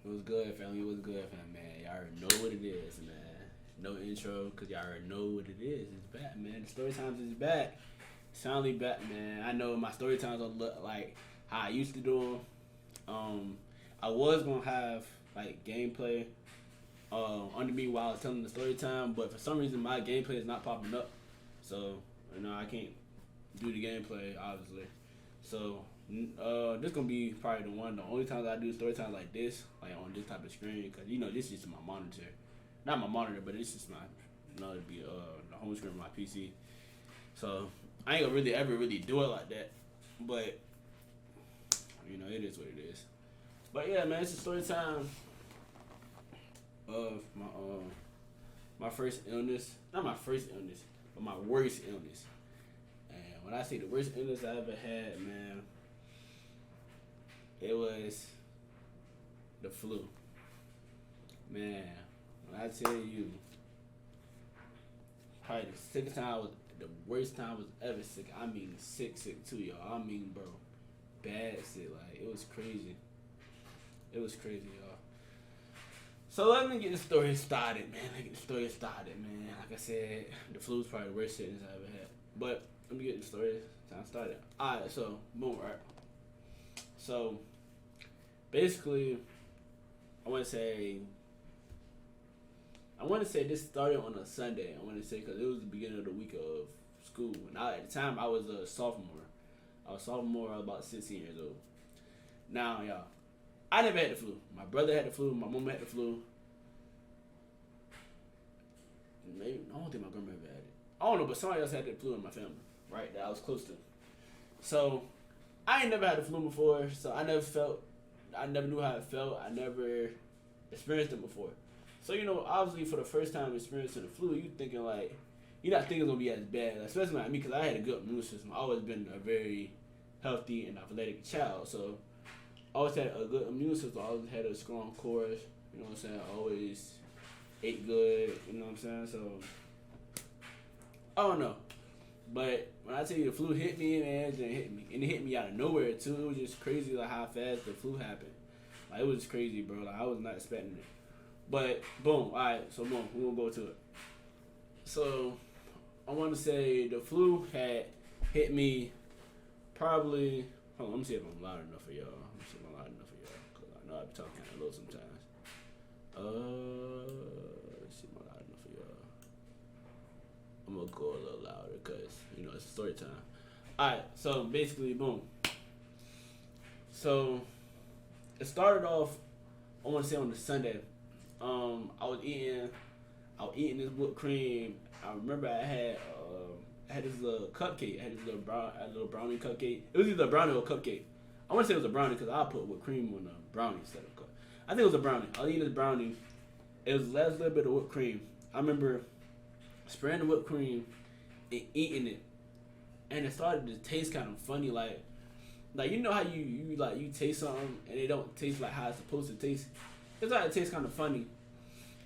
What's good, family? What's good, family, man? Y'all already know what it is, man. No intro, because y'all already know what it is. It's back, man. The story times is back. It's finally back, man. I know my story times don't look like how I used to do them. I was going to have, like, gameplay under me while I was telling the story time, but for some reason my gameplay is not popping up. So, I can't do the gameplay, obviously. So, this gonna be probably the only times I do story times like this, like on this type of screen, cause this is my monitor, not my monitor, but this is my, it'd be the home screen of my PC. So I ain't gonna really ever really do it like that, but it is what it is. But yeah, man, it's a story time of my first illness, not my first illness, but my worst illness. And when I say the worst illness I ever had, man, it was the flu. Man, when I tell you, probably the sickest time the worst time I was ever sick. I mean sick too, y'all. I mean, bro, bad sick. Like, it was crazy. It was crazy, y'all. So let me get the story started, man. Like I said, the flu was probably the worst sickness I ever had. But let me get the story time started. Alright, so boom, right? So basically, I want to say this started on a Sunday. I want to say because it was the beginning of the week of school. And at the time, I was a sophomore. I was about 16 years old. Now, y'all, I never had the flu. My brother had the flu. My mom had the flu. Maybe, I don't think my grandma ever had it. I don't know, but somebody else had the flu in my family, right? That I was close to. So I ain't never had the flu before, so I never knew how it felt. I never experienced it before. So, obviously for the first time experiencing the flu, you're not thinking it's going to be as bad, especially like me, because I had a good immune system. I've always been a very healthy and athletic child, so I always had a good immune system. I always had a strong core, you know what I'm saying? I always ate good, you know what I'm saying? So, I don't know. But when I tell you the flu hit me, man, it didn't hit me. And it hit me out of nowhere, too. It was just crazy, like, how fast the flu happened. Like, it was crazy, bro. Like, I was not expecting it. But, boom. All right, so, boom. We're going to go to it. So, I want to say the flu had hit me probably... Hold on, let me see if I'm loud enough for y'all. Because I know I be talking kind of low sometimes. Let's see if I'm loud enough for y'all. I'm gonna go a little louder because it's a story time. Alright, so basically, boom. So it started off, I want to say on the Sunday. I was eating this whipped cream. I remember I had this little cupcake. I had this little brownie cupcake. It was either a brownie or a cupcake. I want to say it was a brownie because I put whipped cream on a brownie instead of a cup. I think it was a brownie. I was eating this brownie. It was the last little bit of whipped cream. I remember spraying the whipped cream and eating it, and it started to taste kind of funny, like how you taste something and it don't taste like how it's supposed to taste. It's like it tastes kind of funny,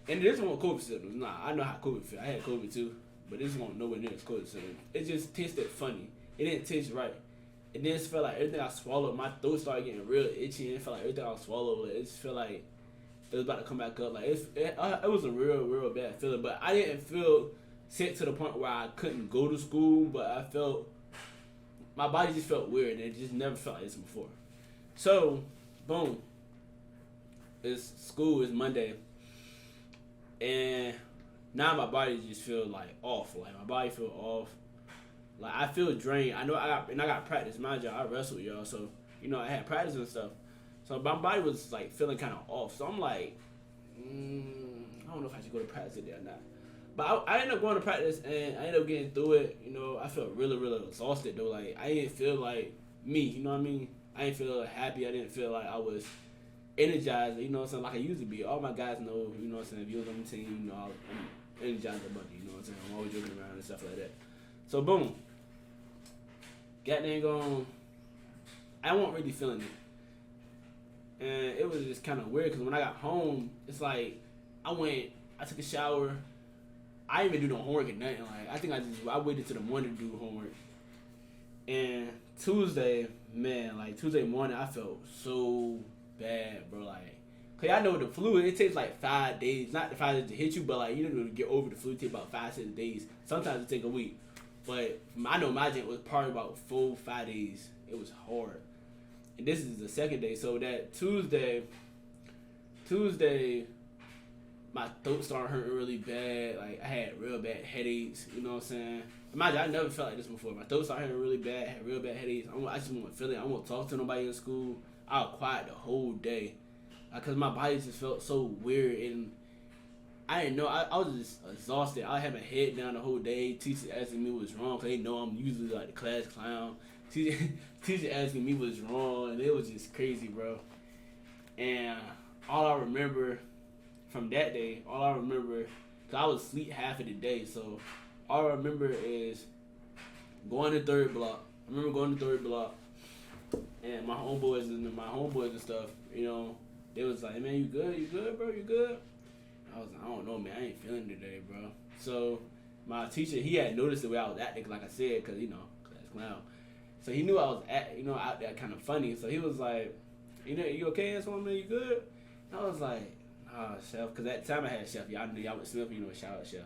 and this one COVID symptoms. Nah, I know how COVID feel. I had COVID too, but this one nowhere near as COVID symptoms. It just tasted funny. It didn't taste right. It just felt like everything I swallowed, my throat started getting real itchy, and it felt like everything I swallowed, it just felt like it was about to come back up. Like it was a real bad feeling, but I didn't feel sick to the point where I couldn't go to school, but I felt, my body just felt weird, and it just never felt like this before. So, boom. It's Monday, and now my body just feel like off. Like, my body feel off. Like, I feel drained. I know I got practice. Mind you, I wrestle, y'all, so, I had practice and stuff. So, my body was, like, feeling kind of off. So, I'm like, I don't know if I should go to practice today or not. But I ended up going to practice, and I ended up getting through it. I felt really, really exhausted, though. Like, I didn't feel like me, you know what I mean? I didn't feel happy. I didn't feel like I was energized, you know what I'm saying, like I used to be. All my guys know, you know what I'm saying, if you was on the team, I'm energized about you, you know what I'm saying? I'm always joking around and stuff like that. So, boom. Got there going, I wasn't really feeling it. And it was just kind of weird, because when I got home, it's like, I took a shower. I didn't even do no homework or nothing. Like, I think I waited till the morning to do homework. And Tuesday morning, I felt so bad, bro. Like, Cause I know the flu, it takes like 5 days, not the 5 days to hit you, but like you know to get over the flu, it takes about 5 6 days. Sometimes it take a week, but I know my jet was probably about 4 5 days. It was hard, and this is the second day. So that Tuesday, my throat started hurting really bad. Like I had real bad headaches. You know what I'm saying? Imagine I never felt like this before. My throat started hurting really bad. I had real bad headaches. I just wasn't feeling. I won't talk to nobody in school. I was quiet the whole day, cause my body just felt so weird and I didn't know. I was just exhausted. I had my head down the whole day. Teacher asking me what's wrong, cause they know I'm usually like the class clown. Teacher asking me what's wrong, and it was just crazy, bro. And all I remember from that day, cause I was asleep half of the day, so all I remember is going to third block. I remember going to third block, and my homeboys and stuff, you know, they was like, "Man, you good, bro? You good?" I was like, "I don't know, man. I ain't feeling today, bro." So my teacher, he had noticed the way I was acting, like I said, cause you know, class clown. So he knew I was out there kind of funny. So he was like, "You okay, man? You good?" And I was like, "Nah, chef," cause at the time I had chef. Y'all knew y'all with Smith, shout out chef.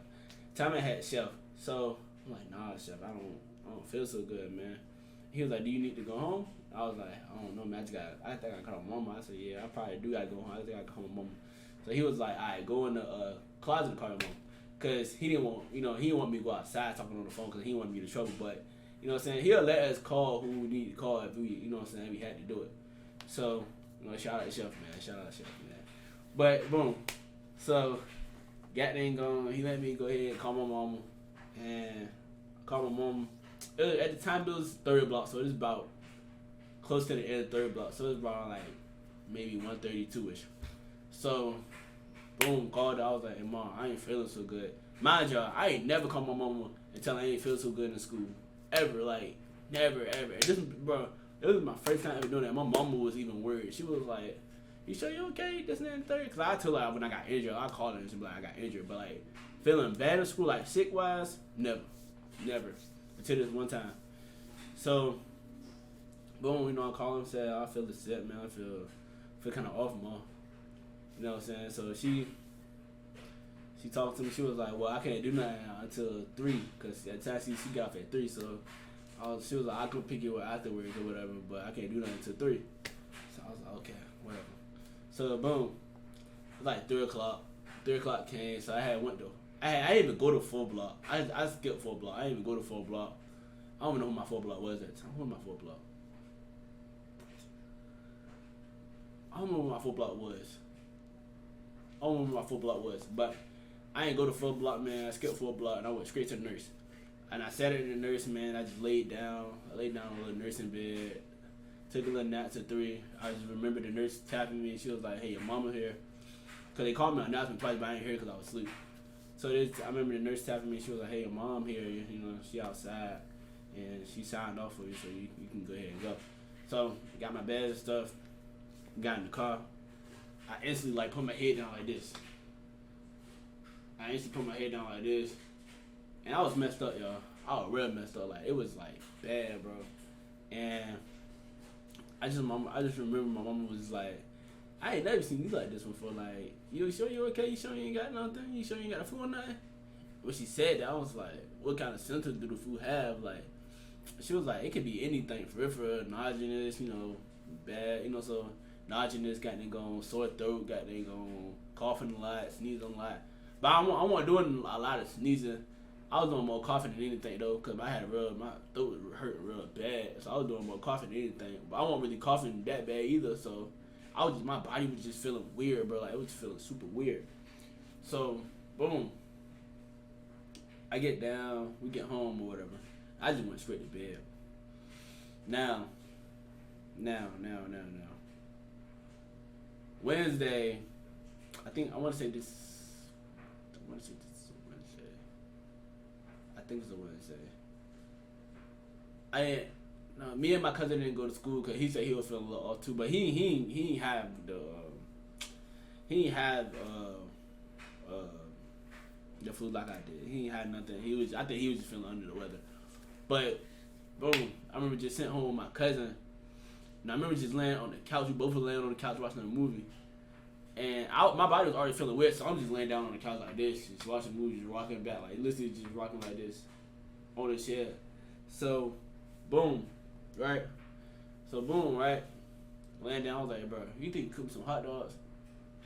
Time I had chef. So I'm like, "Nah, chef. I don't feel so good, man." He was like, "Do you need to go home?" I was like, "I don't know, man. I think I call my mama." I said, "Yeah, I probably do gotta go home. I think I call my mama." So he was like, "All right, go in the closet and call your mom," cause he didn't want, he didn't want me to go outside talking on the phone, cause he didn't want me to get in trouble. But you know what I'm saying, he'll let us call who we need to call if we, you know what I'm saying, we had to do it. So shout out to Chef, man. But boom, so got thing going. He let me go ahead and call my mama, and call my mom. At the time it was third block, so it was about close to the end of third block. So it was about like maybe 1:32ish. So boom, called her. I was like, "Hey, Mom, I ain't feeling so good." Mind y'all, I ain't never called my mama and tell her I ain't feel so good in school. Ever, like, never, ever. This, bro, it was my first time ever doing that. My mama was even worried. She was like, "You sure you okay? This and that and third?" Because I told her when I got injured, I called her and she was like, "I got injured." But, like, feeling bad in school, like, sick-wise, never. Until this one time. So, boom, I called her and said, "I feel sick, man. I feel kind of off, Mom." You know what I'm saying? So she talked to me. She was like, "Well, I can't do nothing until 3, because at the time she got off at 3. So she was like, "I could pick you up afterwards or whatever, but I can't do nothing until 3." So I was like, "Okay, whatever." So boom, it was like 3 o'clock. 3 o'clock came, so I had went to. I didn't even go to 4 block. I skipped 4 block. I didn't even go to 4 block. I don't even know who my 4 block was at the time. Who was my 4 block? I don't know who my 4 block was. I don't remember what my 4 block was, but I ain't go to 4 block, man. I skipped 4 block and I went straight to the nurse. And I sat in the nurse, man. I just laid down. I laid down on a little nursing bed. Took a little nap to 3. I just remember the nurse tapping me. She was like, "Hey, your mama here." Because they called me an announcement twice, but I didn't hear it because I was asleep. So I remember the nurse tapping me. She was like, "Hey, your mom here. She outside. And she signed off for you, so you can go ahead and go." So got my bed and stuff. Got in the car. I instantly put my head down like this. And I was messed up, y'all. I was real messed up. Like it was like bad, bro. And I just remember my mama was like, "I ain't never seen you like this before. Like, you sure you okay? You sure you ain't got nothing? You sure you ain't got a flu or nothing?" When she said that, I was like, "What kind of symptoms do the flu have?" Like, she was like, "It could be anything, peripheral, nauseous, bad, so." Nauseous, got them going, sore throat, got them going, coughing a lot, sneezing a lot. But I wasn't doing a lot of sneezing. I was doing more coughing than anything though, cause my throat was hurting real bad. So I was doing more coughing than anything. But I wasn't really coughing that bad either. So my body was just feeling weird, bro. Like it was feeling super weird. So boom, I get down, we get home or whatever. I just went straight to bed. Now. Wednesday, I want to say this is Wednesday. I think it's a Wednesday. Me and my cousin didn't go to school because he said he was feeling a little off too, but he ain't have the flu like I did. He ain't had nothing. I think he was just feeling under the weather. But boom, I remember just sitting home with my cousin. And I remember just laying on the couch. We both were laying on the couch watching a movie. And my body was already feeling wet, so I'm just laying down on the couch like this, just watching movies, just rocking back, like literally just rocking like this on the chair. So, boom, right? So boom, right? Laying down, I was like, bro, you think you cook me some hot dogs?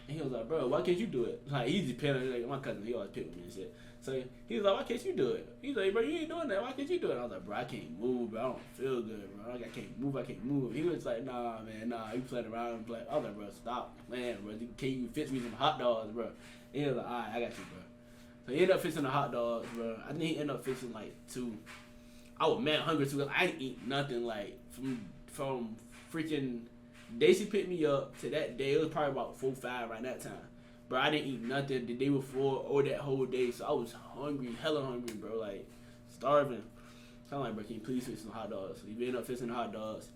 And he was like, bro, why can't you do it? Like, he just paying, like, my cousin, he always pick with me and shit. So he was like, why can't you do it? He's like, bro, you ain't doing that. Why can't you do it? I was like, bro, I can't move, bro. I don't feel good, bro. I can't move. He was like, nah, man, nah. You playing around and play. I was like, bro, stop playing, bro. Can you fix me some hot dogs, bro? And he was like, all right, I got you, bro. So he ended up fixing the hot dogs, bro. I think he ended up fixing, like, 2. I was mad hungry, too, because I didn't eat nothing, like, from freaking day she picked me up to that day. It was probably about 4, 5 right that time. Bro, I didn't eat nothing the day before or that whole day, so I was hungry, hella hungry, bro, like, starving. So I'm like, bro, can you please fix some hot dogs? So he ended up fixing the hot dogs.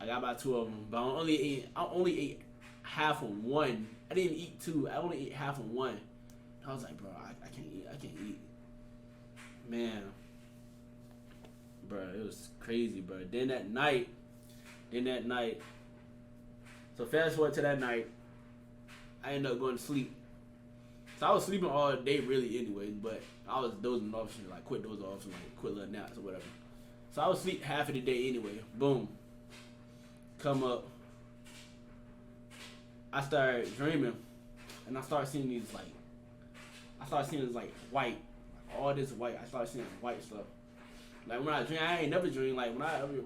I got about 2 of them, but I only ate half of one. I didn't even eat 2. I only ate half of one. I was like, bro, I can't eat. Man, bro, it was crazy, bro. Then that night, so fast forward to that night, I ended up going to sleep. So I was sleeping all day really anyway, but I was dozing off and like quit dozing off and like quit little naps or whatever. So I was asleep half of the day anyway. Boom. Come up. I started dreaming and I started seeing these like white, all this white. I started seeing white stuff. Like when I dream, I ain't never dream like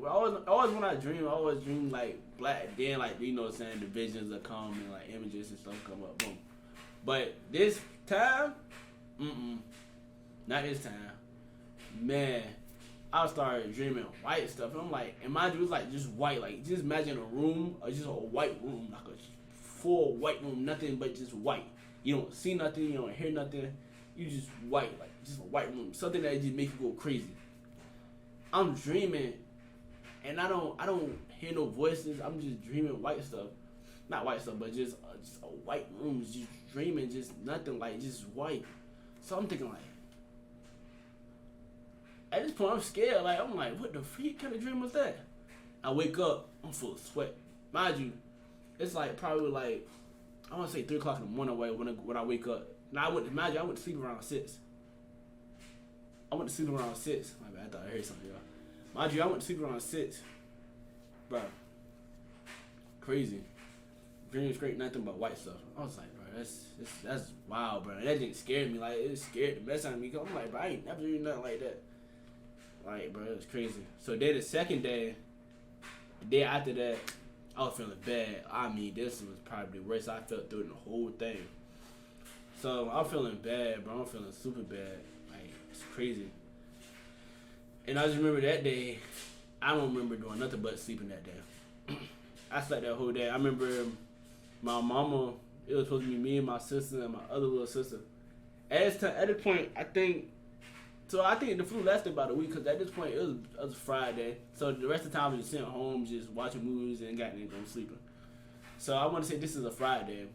always when I dream like black. Then like you know what I'm saying, the visions that come and like images and stuff come up, boom. But this time, not this time. Man, I started dreaming white stuff. And I'm like, and mind you, it was like just white. Like just imagine a room, or just a white room, like a full white room, nothing but just white. You don't see nothing, you don't hear nothing. You just white, like just a white room. Something that just makes you go crazy. I'm dreaming, and I don't hear no voices. I'm just dreaming white stuff, not white stuff, but just a white room, just dreaming, just nothing, like just white. So I'm thinking like, at this point I'm scared. Like I'm like, what the freak kind of dream was that? I wake up, I'm full of sweat. Mind you, it's like probably like I want to say 3 o'clock in the morning when I wake up. Now I went to sleep around 6. My bad, I thought I heard something, y'all. Mind you, I went to sleep around 6. Bro. Crazy. Dreams straight nothing but white stuff. I was like, bro, that's wild, bro. That didn't scare me. Like, it scared the mess out of me. I'm like, bro, I ain't never dreamed nothing like that. Like, bro, it was crazy. So then the second day, the day after that, I was feeling bad. I mean, this was probably the worst I felt through the whole thing. So I'm feeling bad, bro. I'm feeling super bad. Like, it's crazy. And I just remember that day, I don't remember doing nothing but sleeping that day. I slept that whole day. I remember my mama, it was supposed to be me and my sister and my other little sister. At this point, I think the flu lasted about a week, because at this point it was Friday. So the rest of the time I was just sitting home, just watching movies and got going sleeping. So I want to say this is a Friday.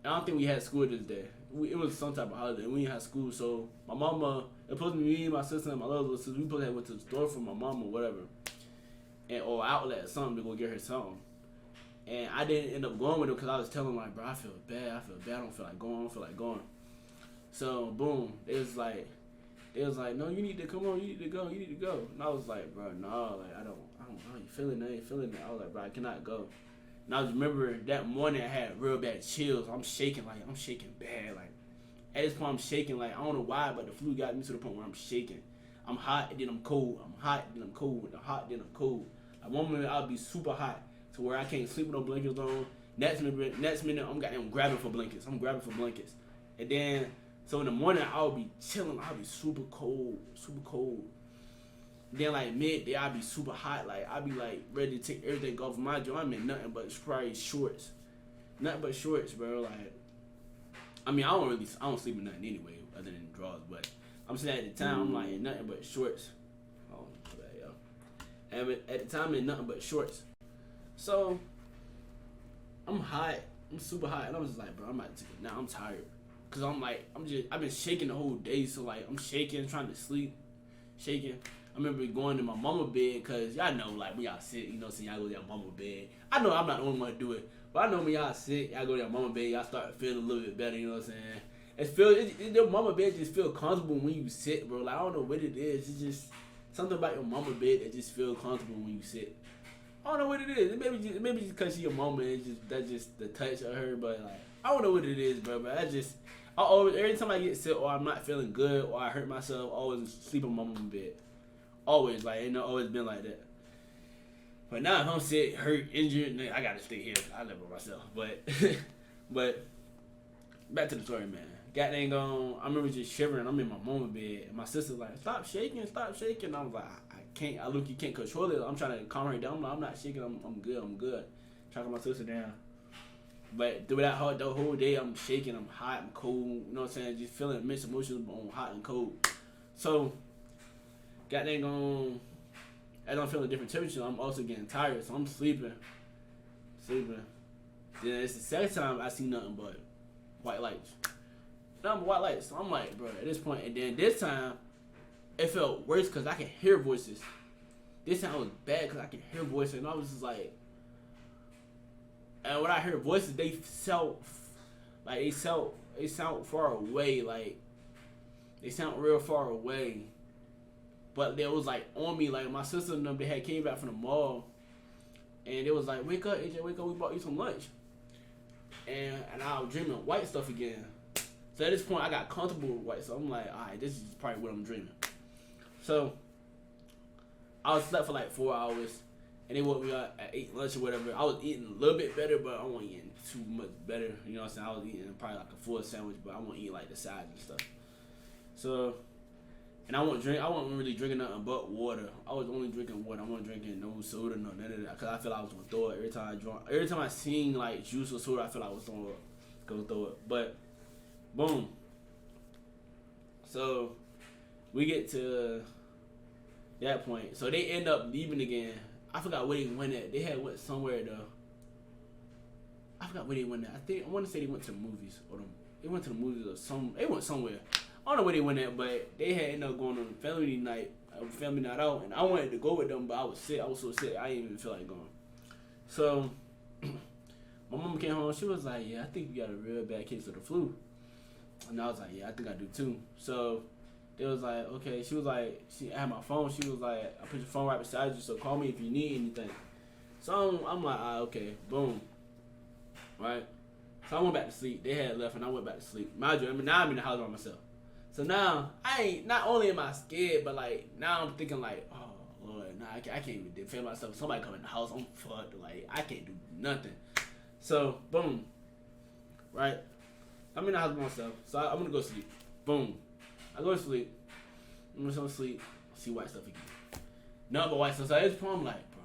I don't think we had school this day. It was some type of holiday. We didn't have school, so my mama, it was supposed to be me, my sister, and my little sister. We supposed to have went to the store for my mom or whatever, or outlet or something to go get her something. And I didn't end up going with her because I was telling her, like, bro, I feel bad. I don't feel like going. So boom, it was like, no, you need to come on, you need to go. And I was like, bro, no, like I don't you feeling it? I was like, bro, I cannot go. And I remember that morning I had real bad chills. I'm shaking bad. Like at this point I'm shaking, like I don't know why, but the flu got me to the point where I'm shaking. I'm hot and then I'm cold. I'm hot then I'm cold. I'm hot then I'm cold. Like one minute I'll be super hot to where I can't sleep with no blankets on. Next minute I'm grabbing for blankets. And then so in the morning I'll be chilling. I'll be super cold. Then like midday I'll be super hot. Like I'll be like ready to take everything off my jaw. I'm in nothing but probably shorts. Nothing but shorts, bro. Like I mean I don't sleep in nothing anyway other than drawers. But I'm saying at the time I'm like in nothing but shorts. Oh my bad, yo. And at the time I'm in nothing but shorts. So I'm hot. I'm super hot, and I'm just like, bro, I'm about to take it now. I'm tired. Cause I've been shaking the whole day, so like I'm shaking, trying to sleep, shaking. I remember going to my mama bed, cause y'all know like when y'all sit, you know, so y'all go to your mama bed. I know I'm not the only one to do it, But I know when y'all sick, y'all go to your mama bed, y'all start feeling a little bit better. You know what I'm saying? Your mama bed just feel comfortable when you sit, bro. Like I don't know what it is. It's just something about your mama bed that just feel comfortable when you sit. I don't know what it is. Maybe just because she your mama, that's just the touch of her. But like I don't know what it is, bro. But I always every time I get sick or I'm not feeling good or I hurt myself, I always sleep on my mama's bed. Always like always been like that. But now if I'm sick, hurt, injured, I gotta stay here. I live by myself. But back to the story, man. Got dang on. I remember just shivering. I'm in my mama's bed, and my sister's like, "Stop shaking, stop shaking." I was like, "I can't. I look, you can't control it." I'm trying to calm her down. I'm not shaking. I'm good. Trying to calm my sister down. But through that the whole day, I'm shaking. I'm hot. I'm cold. You know what I'm saying? Just feeling mixed emotions on hot and cold. So, got dang on. As I'm feeling different temperature, I'm also getting tired. So I'm sleeping. Then it's the second time I see nothing but white lights. Nothing but white lights. So I'm like, bro, at this point, and then this time, it felt worse because I can hear voices. This time it was bad because I can hear voices, and I was just like, and when I hear voices, they sound far away, like they sound real far away. But they was like on me, like my sister and them, they had came back from the mall, and it was like, "Wake up, AJ, wake up, we bought you some lunch." And I was dreaming white stuff again. So at this point, I got comfortable with white, so I'm like, all right, this is probably what I'm dreaming. So I was slept for like 4 hours, and they woke me up, I ate lunch or whatever. I was eating a little bit better, but I wasn't eating too much better. You know what I'm saying? I was eating probably like a full sandwich, but I wasn't eating like the sides and stuff. So, and I wasn't really drinking nothing but water. I was only drinking water. I wasn't drinking no soda, none of that, because I feel like I was gonna throw it every time I seen like juice or soda. I feel like I was gonna throw it, but. Boom. So we get to that point. So they end up leaving again. I forgot where they went at. They had went somewhere though. I forgot where they went at. I want to say they went to the movies they went to the movies or they went somewhere. I don't know where they went at, but they had ended up going on a family night out, and I wanted to go with them, but I was sick. I was so sick I didn't even feel like going. So my mom came home. She was like, "Yeah, I think you got a real bad case of the flu." And I was like, "Yeah, I think I do too." So it was like, okay. She was like, she had my phone. She was like, "I put your phone right beside you, so call me if you need anything." So I'm like, okay, boom, right. So I went back to sleep. They had left, and I went back to sleep. Mind you, now I'm in the house by myself. So now not only am I scared, but like now I'm thinking like, oh Lord, nah, I can't even defend myself. Somebody come in the house, I'm fucked. Like I can't do nothing. So boom, right. I'm in the house by myself, so I'm gonna go sleep. Boom. I go to sleep. I'm gonna sleep. See white stuff again. Nothing but white stuff. So at this point, I'm like, bro,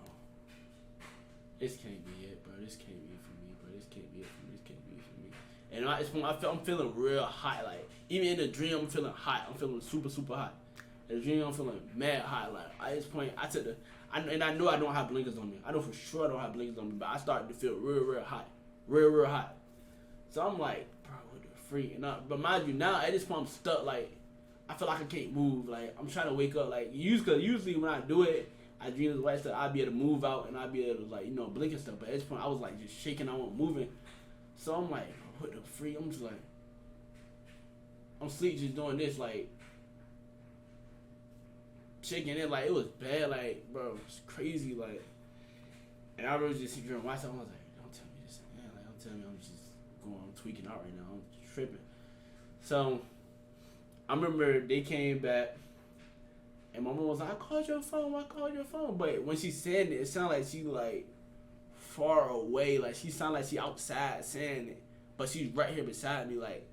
this can't be it, bro. This can't be it for me, bro. This can't be it for me. This can't be it for me. And at this point, I'm feeling real hot. Like even in the dream, I'm feeling hot. I'm feeling super, super hot. In the dream, I'm feeling mad hot. Like at this point, I know I don't have blinkers on me. I know for sure I don't have blinkers on me, but I started to feel real, real hot, real hot. So I'm like, bro, what the freak? But mind you, now at this point I'm stuck. Like I feel like I can't move. Like I'm trying to wake up. Like usually when I do it, I dream this white stuff. I'll be able to move out and I'll be able to blink and stuff. But at this point I was like just shaking. I wasn't moving. So I'm like, what the freak? I'm just like, I'm sleep just doing this like shaking it. Like it was bad. Like bro, it's crazy. Like, and I really just drinking white stuff. I was like, don't tell me this, man. Like don't tell me I'm just. I'm tweaking out right now. I'm tripping. So I remember they came back, and my mom was like, "I called your phone." But when she said it sounded like she like far away. Like she sounded like she outside saying it, but she's right here beside me, like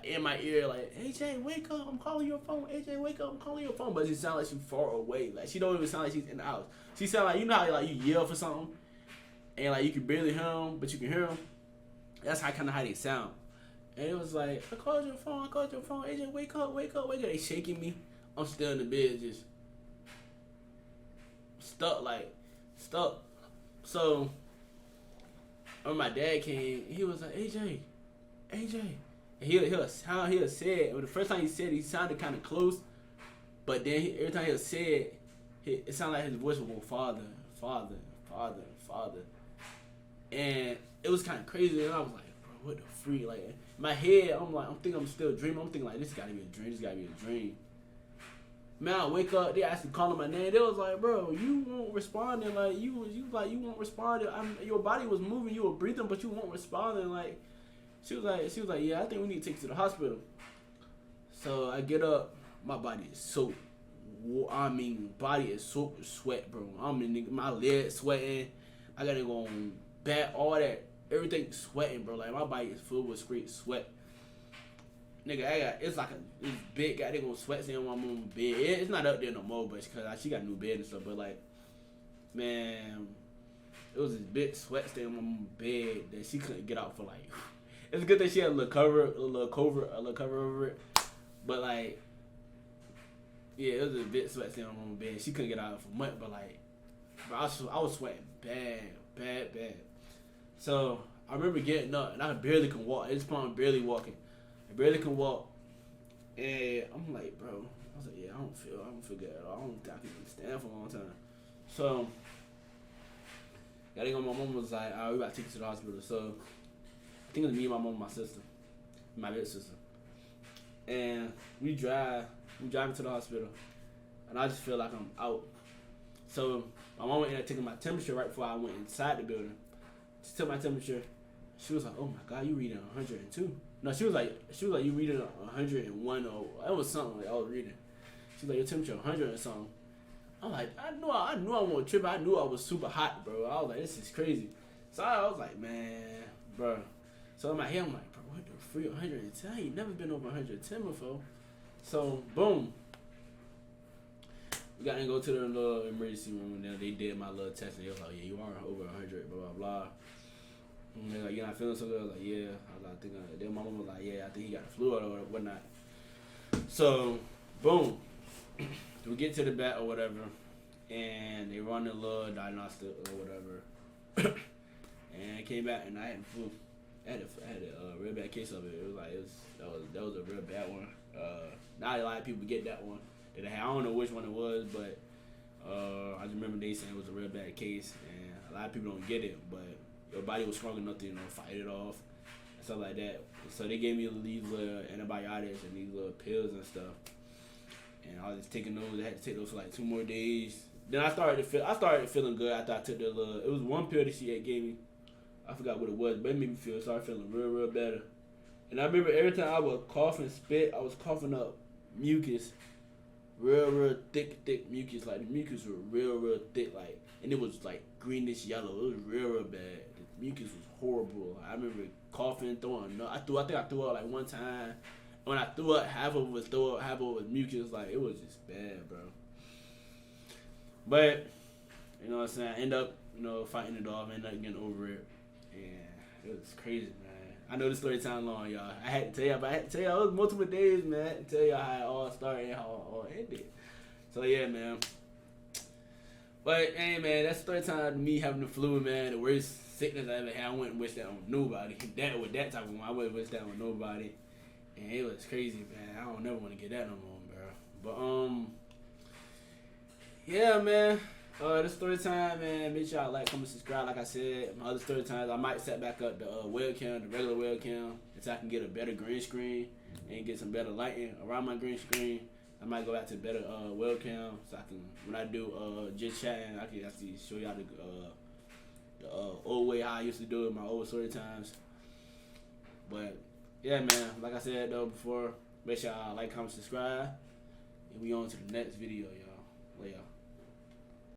in my ear, like, "AJ, wake up! I'm calling your phone. AJ, wake up! I'm calling your phone." But she sounded like she's far away. Like she don't even sound like she's in the house. She sound like, you know how like you yell for something, and like you can barely hear them, but you can hear them. That's how they sound. And it was like, I called your phone. AJ, wake up. They shaking me. I'm still in the bed, just stuck. So when my dad came, he was like, AJ. And he'll say it. The first time he said it, he sounded kind of close. But then every time he'll say it, it sounded like his voice would go, Father. And it was kind of crazy, and I was like, bro, what the freak? Like, in my head, I'm thinking I'm still dreaming. I'm thinking like, this gotta be a dream. This gotta be a dream. Man, I wake up, they actually calling my name. They was like, bro, you weren't responding. Like, you weren't responding. Your body was moving, you were breathing, but you weren't responding. Like, she was like, yeah, I think we need to take you to the hospital. So I get up, my body is soaked. Body is soaked with sweat, bro. My legs sweating. I gotta go on back, all that, everything sweating, bro. Like, my body is full with straight sweat. Nigga, it's like this big goddamn sweat stain on my mom's bed. It's not up there no more, but because she got a new bed and stuff. But like, man, it was this big sweat stain on my mom's bed that she couldn't get out for like. It's good that she had a little cover over it. But like, yeah, it was a big sweat stain on my mom's bed. She couldn't get out for months. But like, bro, I was sweating bad. So I remember getting up and I barely can walk. At this point, I'm barely walking. I barely can walk, and I'm like, bro, I was like, yeah, I don't feel good at all. I don't think I can stand for a long time. So, my mom was like, all right, we about to take you to the hospital. So, I think it was me, my mom, and my sister, my big sister, and we driving to the hospital, and I just feel like I'm out. So, my mom ended up taking my temperature right before I went inside the building. She took my temperature. She was like, oh my God, you reading 102. No, she was like, you reading 101 or it was something like I was reading. She was like, your temperature 100 or something. I'm like, I knew I wasn't tripping. I knew I was super hot, bro. I was like, this is crazy. So I was like, man, bro. So in my head, I'm like, bro, what the freak, 110? I ain't never been over 110 before. So boom, we got to go to the little emergency room, and then they did my little test, and they was like, yeah, you are over 100, blah blah blah. And they're like, you're not feeling so good? I was like, yeah. I was like, then my mom was like, yeah, I think he got a flu or whatnot. So, boom. We get to the vet or whatever, and they run a little diagnostic or whatever. And it came back, and I had the flu. I had a real bad case of it. It was like, that was a real bad one. Not a lot of people get that one. That I don't know which one it was, but I just remember they saying it was a real bad case, and a lot of people don't get it, but your body was strong enough to, fight it off and stuff like that. So they gave me these little antibiotics and these little pills and stuff. And I was just taking those. I had to take those for like 2 more days. Then I started feeling good after I took the little. It was one pill that she had gave me. I forgot what it was, but it made me start feeling real better. And I remember every time I would cough and spit, I was coughing up mucus, real thick mucus. Like the mucus were real thick, like, and it was like greenish yellow. It was real bad. The mucus was horrible. I remember coughing, throwing up. I think I threw up like one time. When I threw up, half of it was half of it was mucus. Like, it was just bad, bro. But you know what I'm saying? I end up, fighting it off. End up getting over it, and it was crazy, man. I know the story time long, y'all. I had to tell y'all, but I had to tell y'all it was multiple days, man. I had to tell y'all how it all started and how it all ended. So yeah, man. But hey, man, that's story time. Me having the flu, man. The worst sickness I ever had. I wouldn't wish that on nobody. With that type of one, I wouldn't wish that on nobody. And it was crazy, man. I don't never want to get that no more, bro. But yeah, man. This story time, man. Make sure y'all like, comment, subscribe. Like I said, my other story times, I might set back up the webcam, the regular webcam, so I can get a better green screen and get some better lighting around my green screen. I might go back to better webcam, so I can, when I do just chatting, I can actually show y'all the old way how I used to do it, my old story times. But yeah, man, like I said though before, make sure y'all like, comment, subscribe, and we on to the next video, y'all. Later.